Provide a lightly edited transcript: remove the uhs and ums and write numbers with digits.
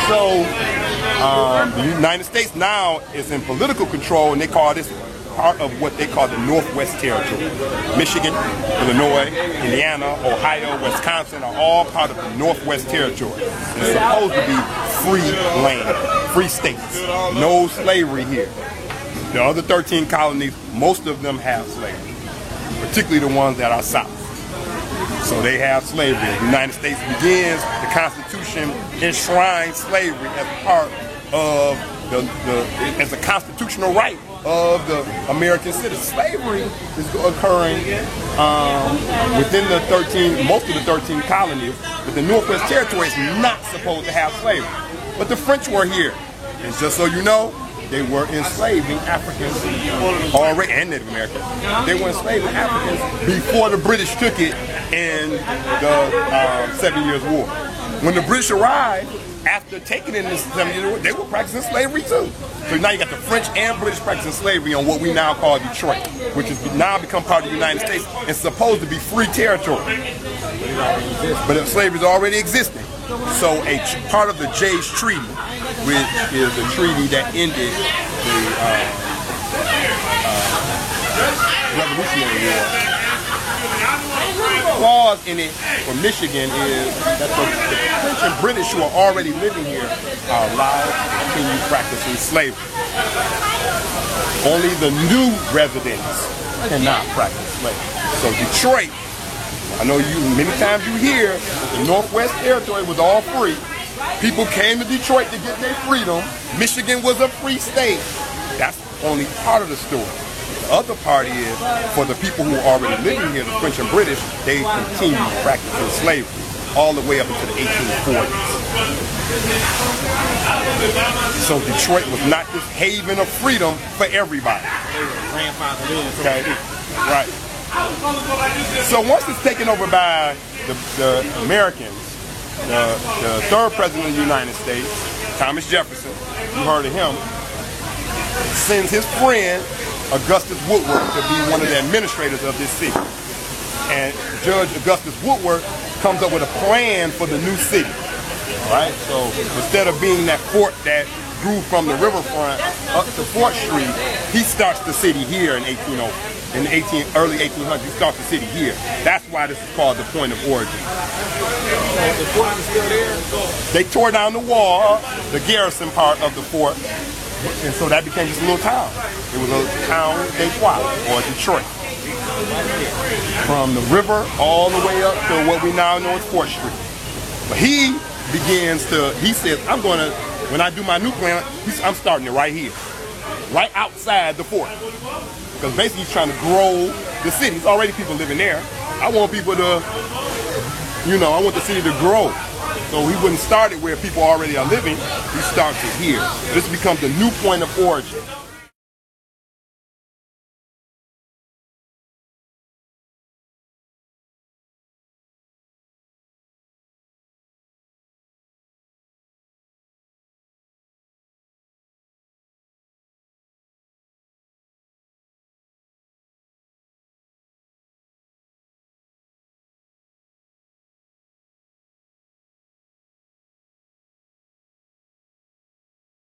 So the United States now is in political control, and they call this part of what they call the Northwest Territory. Michigan, Illinois, Indiana, Ohio, Wisconsin are all part of the Northwest Territory. It's supposed to be free land, free states. No slavery here. The other 13 colonies, most of them have slavery, particularly the ones that are south. So they have slavery. The United States begins, the Constitution enshrines slavery as part of as a constitutional right of the American citizens. Slavery is occurring within the 13, most of the 13 colonies, but the Northwest Territory is not supposed to have slavery. But the French were here, and just so you know, they were enslaving Africans already, and Native Americans. They were enslaving Africans before the British took it in the 7 Years' War. When the British arrived, after taking it in the 7 Years' War, they were practicing slavery too. So now you got the French and British practicing slavery on what we now call Detroit, which has now become part of the United States and supposed to be free territory. But slavery is already existing. So a part of the Jay's Treaty, which is the treaty that ended the Revolutionary War, clause in it for Michigan is that the French and British who are already living here are allowed to continue practicing slavery. Only the new residents cannot practice slavery. So Detroit, I know many times you hear that the Northwest Territory was all free. People came to Detroit to get their freedom. Michigan was a free state. That's only part of the story. The other part is, for the people who are already living here, the French and British, they continue practicing slavery all the way up into the 1840s. So Detroit was not this haven of freedom for everybody. Okay, right. So once it's taken over by the Americans, the third president of the United States, Thomas Jefferson, you heard of him, sends his friend Augustus Woodward to be one of the administrators of this city. And Judge Augustus Woodward comes up with a plan for the new city. Right? So instead of being that fort that grew from the riverfront up to 4th Street, he starts the city here in early 1800s. He starts the city here. That's why this is called the point of origin. The fort is still there? They tore down the wall, the garrison part of the fort, and so that became just a little town. It was a town, Detroit, or Detroit. From the river all the way up to what we now know as 4th Street. But he says, when I do my new plan, I'm starting it right here. Right outside the fort. Because basically he's trying to grow the city. There's already people living there. I want people to, I want the city to grow. So he wouldn't start it where people already are living. He starts it here. This becomes the new point of origin.